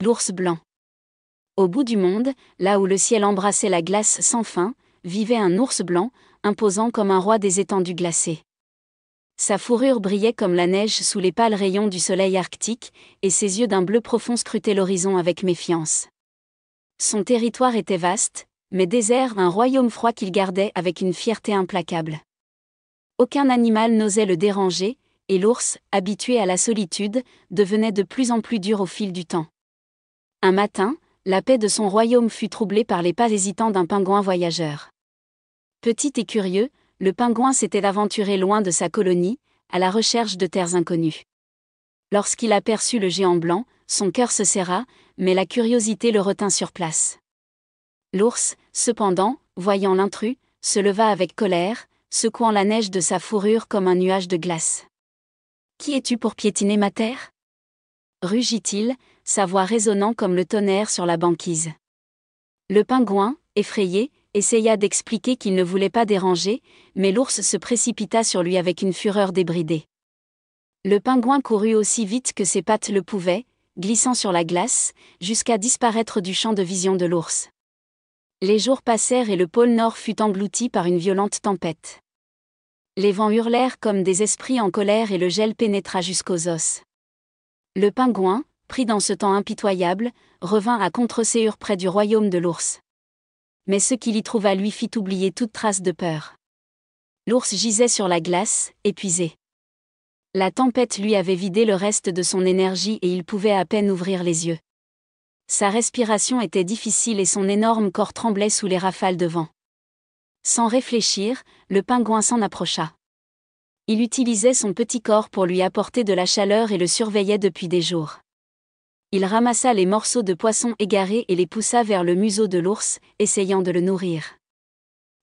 L'ours blanc. Au bout du monde, là où le ciel embrassait la glace sans fin, vivait un ours blanc, imposant comme un roi des étendues glacées. Sa fourrure brillait comme la neige sous les pâles rayons du soleil arctique, et ses yeux d'un bleu profond scrutaient l'horizon avec méfiance. Son territoire était vaste, mais désert, un royaume froid qu'il gardait avec une fierté implacable. Aucun animal n'osait le déranger, et l'ours, habitué à la solitude, devenait de plus en plus dur au fil du temps. Un matin, la paix de son royaume fut troublée par les pas hésitants d'un pingouin voyageur. Petit et curieux, le pingouin s'était aventuré loin de sa colonie, à la recherche de terres inconnues. Lorsqu'il aperçut le géant blanc, son cœur se serra, mais la curiosité le retint sur place. L'ours, cependant, voyant l'intrus, se leva avec colère, secouant la neige de sa fourrure comme un nuage de glace. « Qui es-tu pour piétiner ma terre ?» rugit-il, sa voix résonnant comme le tonnerre sur la banquise. Le pingouin, effrayé, essaya d'expliquer qu'il ne voulait pas déranger, mais l'ours se précipita sur lui avec une fureur débridée. Le pingouin courut aussi vite que ses pattes le pouvaient, glissant sur la glace, jusqu'à disparaître du champ de vision de l'ours. Les jours passèrent et le pôle Nord fut englouti par une violente tempête. Les vents hurlèrent comme des esprits en colère et le gel pénétra jusqu'aux os. Le pingouin, pris dans ce temps impitoyable, revint à Contreséur près du royaume de l'ours. Mais ce qu'il y trouva lui fit oublier toute trace de peur. L'ours gisait sur la glace, épuisé. La tempête lui avait vidé le reste de son énergie et il pouvait à peine ouvrir les yeux. Sa respiration était difficile et son énorme corps tremblait sous les rafales de vent. Sans réfléchir, le pingouin s'en approcha. Il utilisait son petit corps pour lui apporter de la chaleur et le surveillait depuis des jours. Il ramassa les morceaux de poisson égarés et les poussa vers le museau de l'ours, essayant de le nourrir.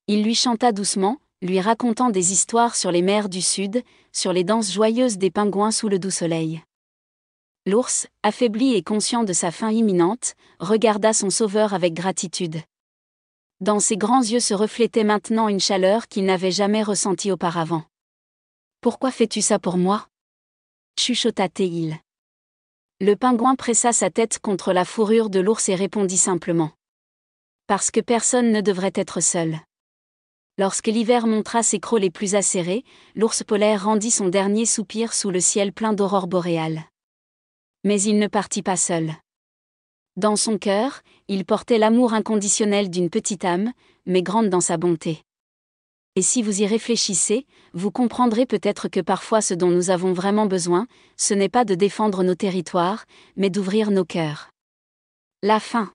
Il lui chanta doucement, lui racontant des histoires sur les mers du Sud, sur les danses joyeuses des pingouins sous le doux soleil. L'ours, affaibli et conscient de sa fin imminente, regarda son sauveur avec gratitude. Dans ses grands yeux se reflétait maintenant une chaleur qu'il n'avait jamais ressentie auparavant. « Pourquoi fais-tu ça pour moi ?» chuchota-t-il. Le pingouin pressa sa tête contre la fourrure de l'ours et répondit simplement. « Parce que personne ne devrait être seul. » Lorsque l'hiver montra ses crocs les plus acérés, l'ours polaire rendit son dernier soupir sous le ciel plein d'aurores boréales. Mais il ne partit pas seul. Dans son cœur, il portait l'amour inconditionnel d'une petite âme, mais grande dans sa bonté. Et si vous y réfléchissez, vous comprendrez peut-être que parfois ce dont nous avons vraiment besoin, ce n'est pas de défendre nos territoires, mais d'ouvrir nos cœurs. La fin.